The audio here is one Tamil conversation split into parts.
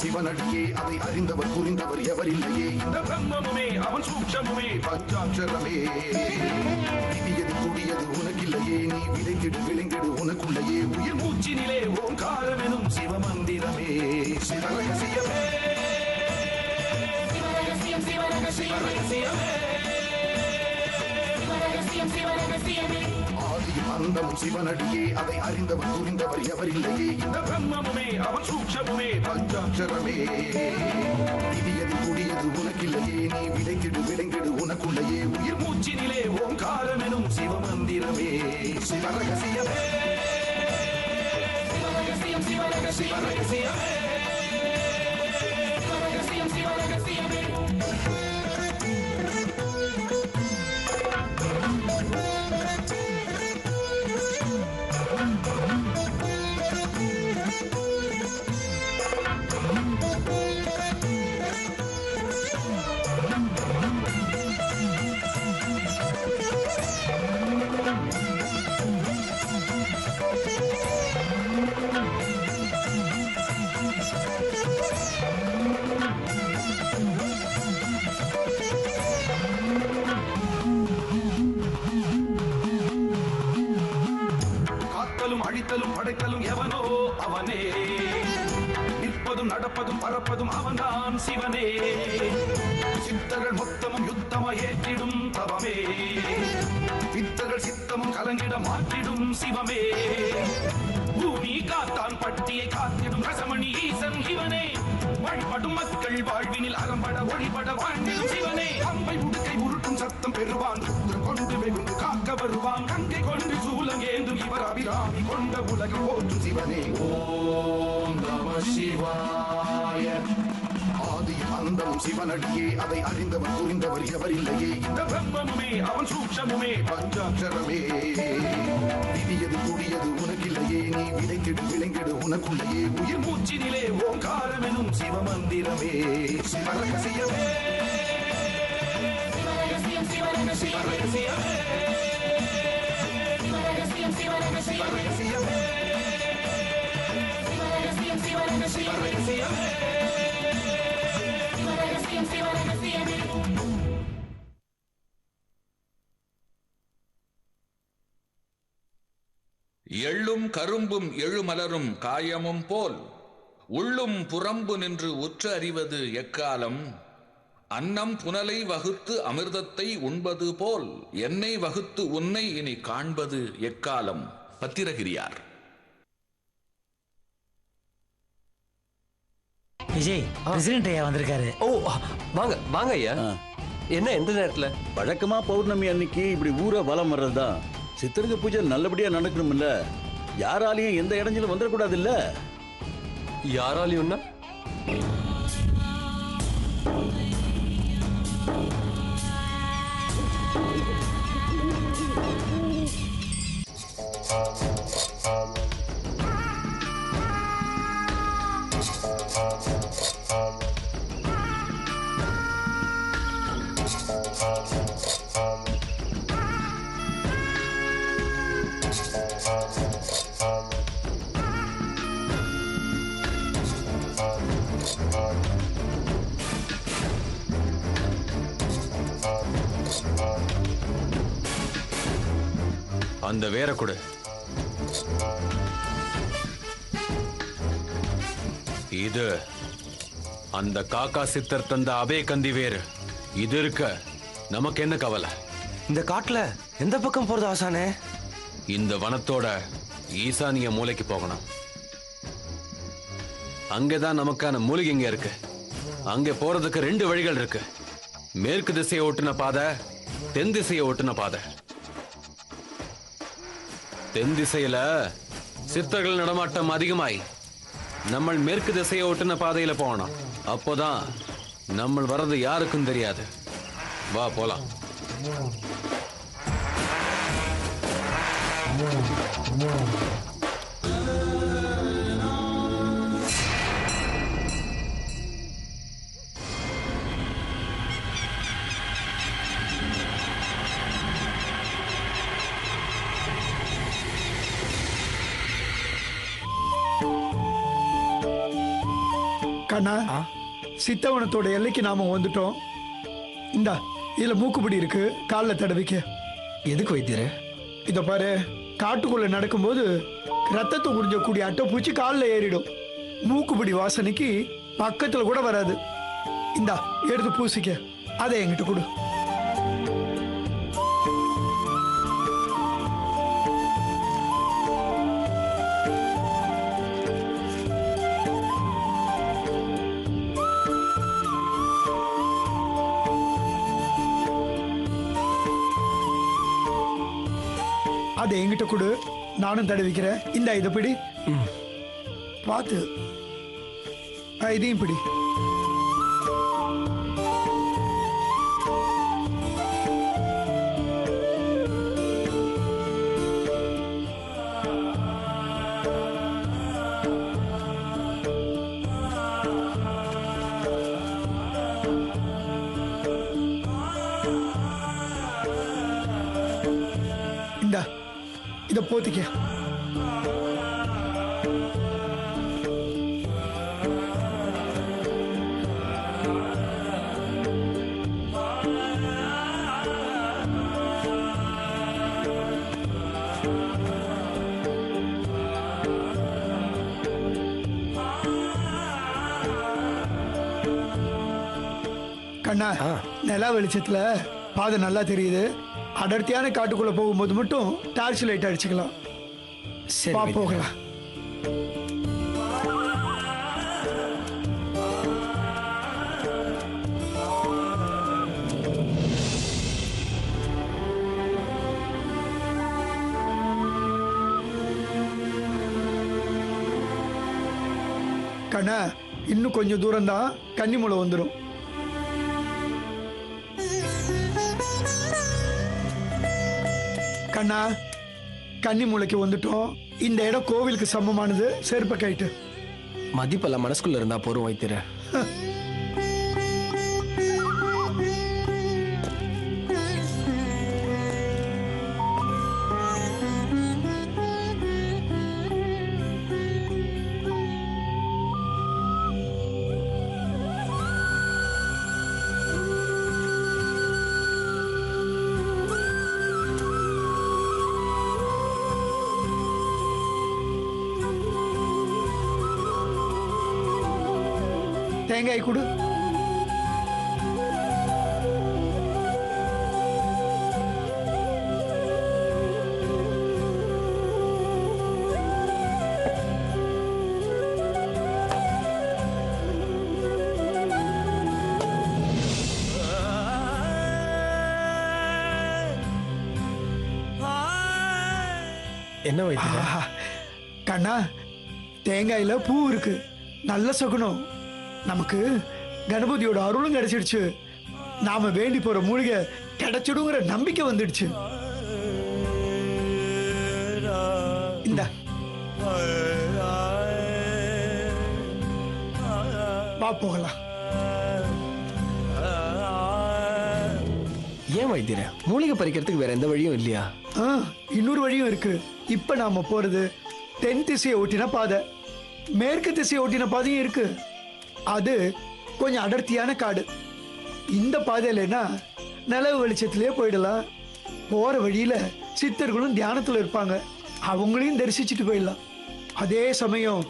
சிவனடியே அதை அறிந்தவர் புரிந்தவர் எவரில்லையே இந்த பிரம்மமுமே அவன் சூட்சமுமே பஞ்சாட்சரமே விதியது கூடியது உனக்கில்லையே நீ விதைத்திடு விளைந்திடு உனக்குள்ளையே உயிர் மூச்சினிலே ஓங்காரமெனும் சிவமந்திரமே சிவரகசியமே சிவரகசியமே ஆதியும் அந்தமும் சிவனடியே அதை அறிந்தவர் புரிந்தவர் எவரில்லையே இந்த பிரம்மமுமே அவன் சூட்சமுமே பஞ்சாட்சரமே விதியது கூடியது உனக்கில்லையே நீ விதைத்திடு விளைந்திடு உனக்குள்ளையே உயிர் மூச்சினிலே ஓங்காரமெனும் சிவமந்திரமே சிவரகசியமே சிவரகசியமே அழித்தலும் படைத்தலும் எவனோ அவனே நிற்பதும் நடப்பதும் பறப்பதும் அவன்தான் சிவனே சித்தர்கள் மொத்தமும் யுத்தமா ஏற்றிடும் தவமே வித்தர்கள் சித்தமும் கலங்கிட மாற்றிடும் சிவமே பூமி காத்தான் பட்டியை காத்திடும் ரசமணி ஈசன் இவனே வழிபடும் மக்கள் வாழ்வினில் அறம்பட ஒளிபட வாழ்ந்திடும் சிவனே அம்பை உடுக்கை உருட்டும் சத்தம் பெறுவான் கொண்டு வெகுண்டு காக்க வருவான் கங்கை கொண்டு சூலம் ஏந்தும் இவர் அபிராமி கொண்ட உலகம் போற்றும் சிவனே ஓம் நம சிவாய ஆதியும் அந்தமும் சிவனடியே அதை அறிந்தவர் புரிந்தவர் எவரில்லையே இந்த பிரம்மமுமே அவன் சூட்சமுமே பஞ்சாட்சரமே விதியது கூடியது உனக்கில்லையே நீ விதைத்திடு விளைந்திடு உனக்குள்ளையே உயிர் மூச்சினிலே ஓங்காரமெனும் சிவமந்திரமே சிவரகசியமே சிவரகசியமே எள்ளும் கரும்பும் எழுமலரும் காயமும் போல் உள்ளும் புறம்பு நின்று உற்ற அறிவது எக்காலம் அன்னம் புனலை வகுத்து அமிர்தத்தை உண்பது போல் என்னை வகுத்து உன்னை இனி காண்பது எக்காலம். பத்திரகிரியார். விஜய் பிரசிடென்ட் ஐயா வந்திருக்காரு. ஓ வாங்க வாங்க ஐயா. என்ன எந்த நேரத்துல? வழக்கமா பௌர்ணமி அன்னைக்கு இப்படி ஊரை வலம் வர்றதுதான். சித்திரக பூஜை நல்லபடியா நடக்கணும்ல, யாராலையும் எந்த இடைஞ்சலும் வந்துடக்கூடாது இல்ல. யாராலையும்னா அந்த வேற கொடு. இது அந்த காக்கா சித்தர் தந்த அபே கந்தி வேறு. இது இருக்க நமக்கு என்ன கவலை? இந்த காட்டுல எந்த பக்கம் போறது ஆசானே? இந்த வனத்தோட ஈசானிய மூலைக்கு போகணும். அங்கேதான் நமக்கான மூலிகைங்க இருக்கு. அங்கே போறதுக்கு 2 வழிகள் இருக்கு. மேற்கு திசையை ஓட்டுன பாதை, தென் திசையை ஓட்டுன பாதை. தென் திசையில சித்தர்கள் நடமாட்டம் அதிகமாய் நம்ம மேற்கு திசையை ஒட்டின பாதையில போகணும். அப்போதான் நம்ம வர்றது யாருக்கும் தெரியாது. வா போலாம். கண்ணா சித்தவனத்தோட எல்லைக்கு நாம வந்துட்டோம். இந்தா இதுல மூக்குப்பிடி இருக்கு, காலில் தடவிக்க. எதுக்கு வைத்தியரே? இத பாரு, காட்டுக்குள்ள நடக்கும்போது ரத்தத்தை உறிஞ்சக்கூடிய அட்டைப்பூச்சி காலில் ஏறிடும். மூக்குப்பிடி வாசனைக்கு பக்கத்துல கூட வராது. இந்தா எடுத்து பூசிக்க. அதை என்கிட்ட கொடு. அதை என்கிட்ட கொடு, நானும் தடவிக்கிறேன். இந்த இதை பிடி, பார்த்து இதையும் பிடி. இந்த இதை போத்திக்க. கண்ணா, நிலா வெளிச்சத்துல பாதை நல்லா தெரியுது. அடர்த்தியான காட்டுக்குள்ள போகும்போது மட்டும் டார்ச் லைட் அடிச்சுக்கலாம். வா போகலாம். கண்ணா, இன்னும் கொஞ்சம் தூரம் தான் கன்னிமூலை வந்துடும். கண்ணா, கன்னிமூலைக்கு வந்துட்டோம். இந்த இடம் கோவிலுக்கு சமமானது. செருப்ப கைட்டு. மதிப்பெல்லாம் மனசுக்குள்ள இருந்தா போறோம் வைத்தியரே. தேங்காய் கொடு. என்ன வைத்தியரே? கண்ணா, தேங்காயில பூ இருக்கு. நல்ல சகுனம். நமக்கு கணபதியோட அருளும் கிடைச்சிடுச்சு. நாம வேண்டி போற மூலிகை கிடைச்சிடுங்கிற நம்பிக்கை வந்துடுச்சு. இந்த வா போகலாம். ஏன் வைத்தியரே, மூலிகை பறிக்கிறதுக்கு வேற எந்த வழியும் இல்லையா? இன்னொரு வழியும் இருக்கு. இப்ப நாம போறது தென் திசையை ஒட்டின பாதை. மேற்கு திசையை ஒட்டின பாதையும் இருக்கு. அது கொஞ்சம் அடர்த்தியான காடு. இந்த பாதையிலன்னா நிலவு வெளிச்சத்திலே போயிடலாம். போற வழியில சித்தர்களும் தியானத்துல இருப்பாங்க. அவங்களையும் தரிசிச்சுட்டு போயிடலாம். அதே சமயம்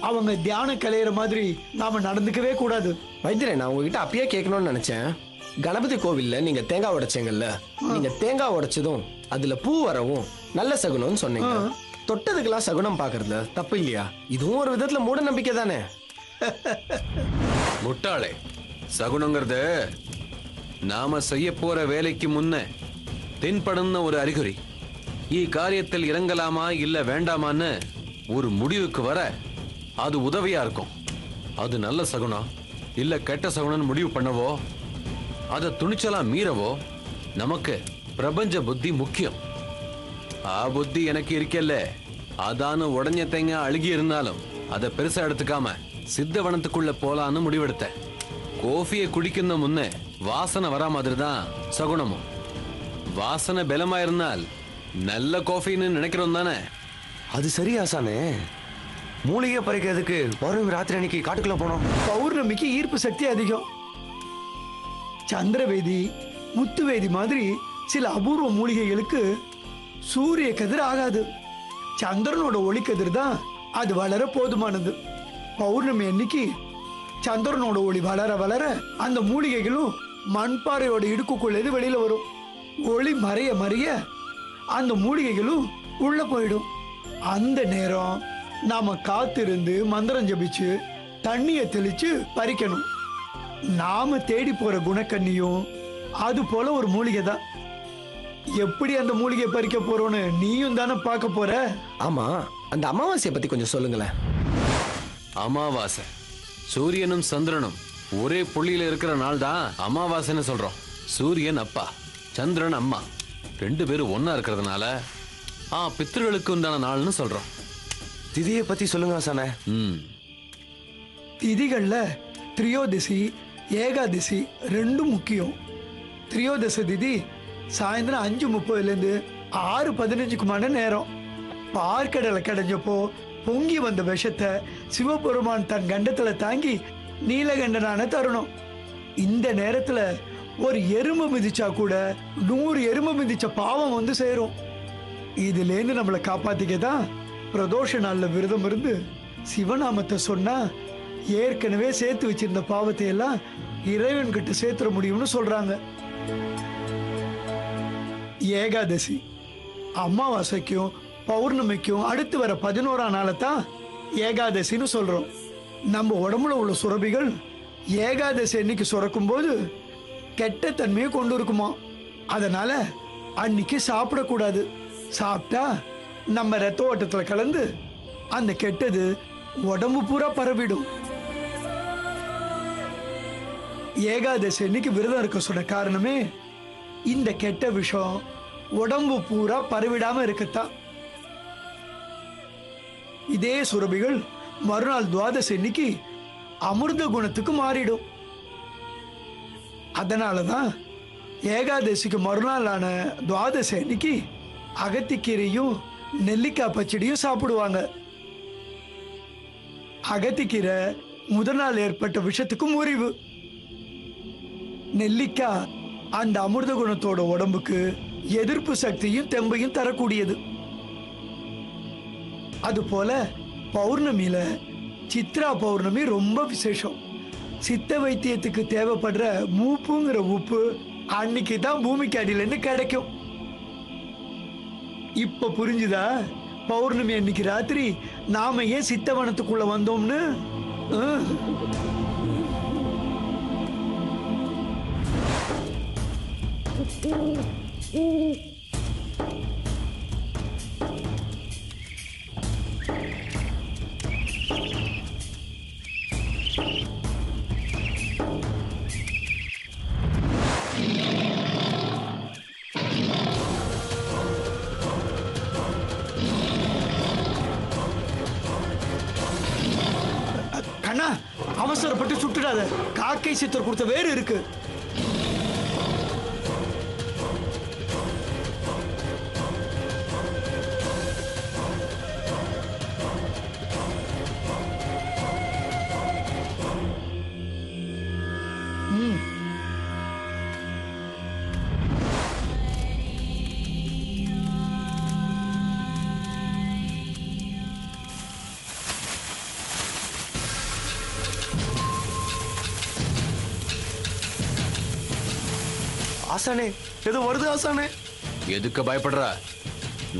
அவங்க தியானம் கலையிற மாதிரி நாம நடந்துக்கவே கூடாது. வைத்தியரே, நான் உங்ககிட்ட அப்பயே கேட்கணும்னு நினைச்சேன். கணபதி கோவில்ல நீங்க தேங்காய் உடைச்சீங்கல்ல, நீங்க தேங்காய் உடைச்சதும் அதுல பூ வரவும் நல்ல சகுனம்னு சொன்னீங்க. தொட்டதுக்கெல்லாம் சகுனம் பாக்குறதுல தப்பு இல்லையா? இதுவும் ஒரு விதத்துல மூட நம்பிக்கை தானே? முட்டாளே, சகுனங்கிறது நாம செய்ய போற வேலைக்கு முன்ன தென்படுന്ന ஒரு அறிகுறி. காரியத்தில் இறங்கலாமா இல்ல வேண்டாமான்னு ஒரு முடிவுக்கு வர அது உதவியா இருக்கும். அது நல்ல சகுனம் இல்ல கெட்ட சகுனம் முடிவு பண்ணவோ அதை துணிச்சலா மீறவோ நமக்கு பிரபஞ்ச புத்தி முக்கியம். புத்தி எனக்கு இருக்கல. அதான உடஞ்ச தேங்காய் அழுகி இருந்தாலும் அதை பெருசா எடுத்துக்காம சித்தவனத்துக்குள்ள போலான்னு முடிவெடுத்தேன். கோஃபியை குடிക്കുന്ന முன்னே வாசனை வரா மாதிரி தான் சகுனமும். வாசனை பலமா இருந்தால் நல்ல காஃபின்னு நினைக்கிறோம் தானே? அது சரி ஆசானே. மூலிகை பறிக்கிறதுக்கு பௌர்ணமி ராத்திரி அன்னைக்கு காட்டுக்குள்ள போனோம்? பௌர்ணமிக்கு ஈர்ப்பு சக்தி அதிகம். சந்திரவேதி, முத்துவேதி மாதிரி சில அபூர்வ மூலிகைகளுக்கு சூரிய கதிர் ஆகாது. சந்திரனோட ஒளி கதிர் தான் அது வளர போதுமானது. பௌர்ணமி அன்னைக்கு சந்திரனோட ஒளி வளர வளர அந்த மூலிகைகளும் மண்பாறையோட இடுக்குக்குள்ளேருந்து வெளியில வரும். ஒளி மறைய மறைய அந்த மூலிகைகளும் உள்ள போயிடும். அந்த நேரம் நாம காத்திருந்து மந்திரம் ஜபிச்சு தண்ணிய தெளிச்சு பறிக்கணும். நாம தேடி போற குணக்கண்ணியும் அது போல ஒரு மூலிகை தான். எப்படி அந்த மூலிகை பறிக்க போறோன்னு நீயும் தானே பார்க்க போற. ஆமா, அந்த அமாவாசையை பத்தி கொஞ்சம் சொல்லுங்களேன். அமாவாசை சூரியனும் சந்திரனும் ஒரே புள்ளியில இருக்கிற நாள் தான் அமாவாசைன்னு சொல்றோம். சூரியன் அப்பா, சந்திரன் அம்மா, 2 பேரும் ஒன்னா இருக்கிறதுனால பித்ருகளுக்கு உண்டான நாள்னு சொல்றோம். திதியை பத்தி சொல்லுங்க ஆசானே. திதிகள்ல திரியோதசி, ஏகாதசி ரெண்டும் முக்கியம். திரியோதசி திதி சாயந்தரம் 5:30 6:15 நேரம். பார்க்கடலை கடைஞ்சப்போ பொங்கி வந்த விஷத்தை சிவபெருமான் தன் கண்டத்துல தாங்கி நீலகண்டனான தருணம். இந்த நேரத்துல ஒரு எறும்பு மிதிச்சா கூட 100 எறும்பு மிதிச்ச பாவம் வந்து சேரும். இதுலேருந்து நம்மளை காப்பாத்திக்கதான் பிரதோஷ நாள்ல விரதம் இருந்து சிவநாமத்தை சொன்னா ஏற்கனவே சேர்த்து வச்சிருந்த பாவத்தை எல்லாம் இறைவன் கிட்ட சேர்த்துற முடியும்னு சொல்றாங்க. ஏகாதசி அமாவாசைக்கும் பௌர்ணமிக்கும் அடுத்து வர 11ஆம் நாளை தான் ஏகாதசின்னு சொல்றோம். நம்ம உடம்புல உள்ள சுரபிகள் ஏகாதசி அன்னைக்கு சுரக்கும் போது கெட்ட தன்மையை கொண்டு இருக்குமா. அதனால அன்னைக்கு சாப்பிடக்கூடாது. சாப்பிட்டா நம்ம ரத்த ஓட்டத்துல கலந்து அந்த கெட்டது உடம்பு பூரா பரவிடும். ஏகாதசி அன்னைக்கு விரதம் இருக்க சொன்ன காரணமே இந்த கெட்ட விஷம் உடம்பு பூரா பரவிடாம இருக்கத்தான். இதே சுரபிகள் மறுநாள் துவாதசி அன்னைக்கு அமிர்த குணத்துக்கு மாறிடும். அதனாலதான் ஏகாதசிக்கு மறுநாளான துவாதசி அன்னைக்கு அகத்திக்கீரையும் நெல்லிக்காய் பச்சடியும் சாப்பிடுவாங்க. அகத்திக்கீரை முதல் நாள் ஏற்பட்ட விஷத்துக்கு முறிவு. நெல்லிக்காய் அந்த அமிர்த குணத்தோட உடம்புக்கு எதிர்ப்பு சக்தியும் தெம்பையும் தரக்கூடியது. அது போல பௌர்ணமியில சித்ரா பௌர்ணமி ரொம்ப விசேஷம். சித்த வைத்தியத்துக்கு தேவைப்படுற மூப்புங்கிற உப்பு அன்னைக்கு தான் பூமிக்கு அடியில இருந்து கிடைக்கும். இப்ப புரிஞ்சுதா பௌர்ணமி அன்னைக்கு ராத்திரி நாம ஏன் சித்தவனத்துக்குள்ள வந்தோம்னு? கண்ணா, அவசரப்பட்டு சுட்டுடாத. காக்கை சித்தர் கொடுத்த வேறு இருக்கு. ஆசானே, ஏதோ வருது ஆசானே. எதுக்கு பயப்படுற?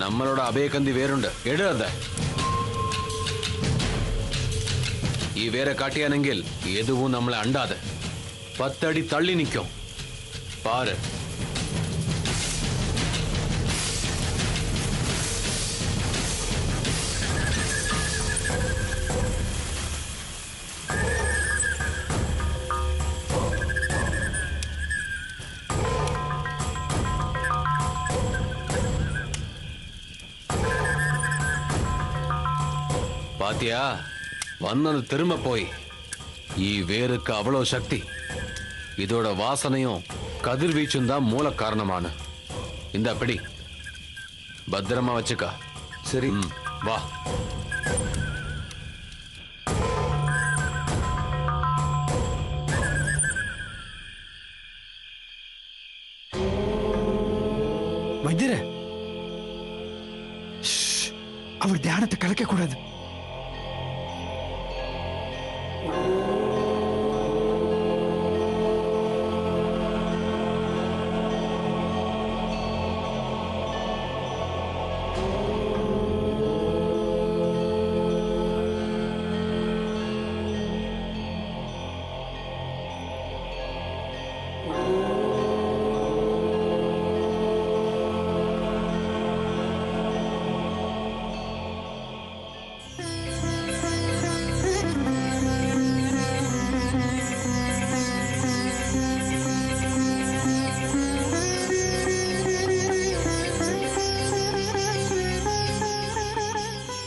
நம்மளோட அபயகந்தி வேறுண்டு. எடு அத. வேற காட்டியானெங்கில் எதுவும் நம்மளை அண்டாது. 10 அடி தள்ளி நிற்கும். பாரு. பாத்தியா, வந்தது திரும்ப போய். வேருக்கு அவ்வளவு சக்தி. இதோட வாசனையும் கதிர்வீச்சும் தான் மூல காரணமான. இந்த அப்படி பத்திரமா வச்சுக்கா. சரி, வா. வைத்தியரே, ஷ், அவர் தியானத்தை கலக்க கூடாது.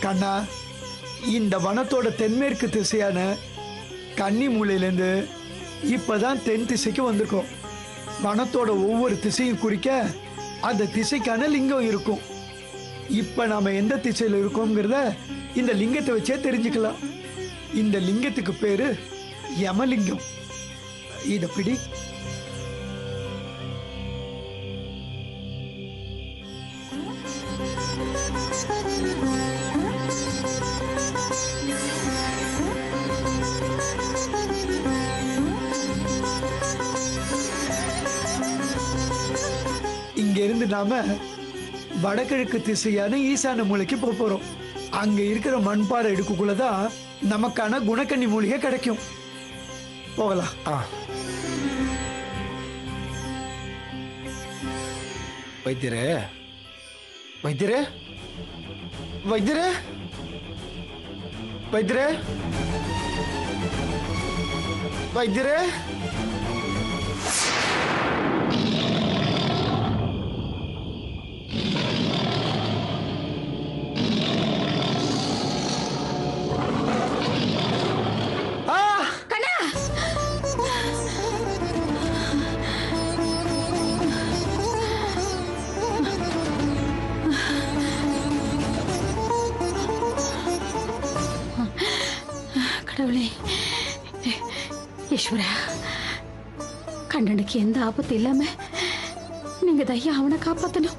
கண்ணா, இந்த வனத்தோட தென்மேற்கு திசையான கன்னி மூலையிலேருந்து இப்பதான் தென் திசைக்கு வந்திருக்கோம். வனத்தோட ஒவ்வொரு திசையும் குறிக்க அந்த திசைக்கான லிங்கம் இருக்கும். இப்ப நாம எந்த திசையில இருக்கோங்கிறத இந்த லிங்கத்தை வச்சே தெரிஞ்சுக்கலாம். இந்த லிங்கத்துக்கு பேரு யமலிங்கம். இத பிடி. இங்க இருந்து நாம வடகிழக்கு திசையான ஈசான மூலைக்கு போறோம். அங்க இருக்கிற மண்பாறை இடுக்குள்ளதான் நமக்கான குணக்கண்ணி மூலிகை கிடைக்கும். போகலாம். வைத்தியரே, வைத்தியரே, வைத்தியரே, வைத்தியரே, வைத்தியரே. கடவுளே, ஈஸ்வரா, கண்ணனுக்கு எந்த ஆபத்து இல்லாம நீங்க தையா அவனை காப்பாத்தணும்.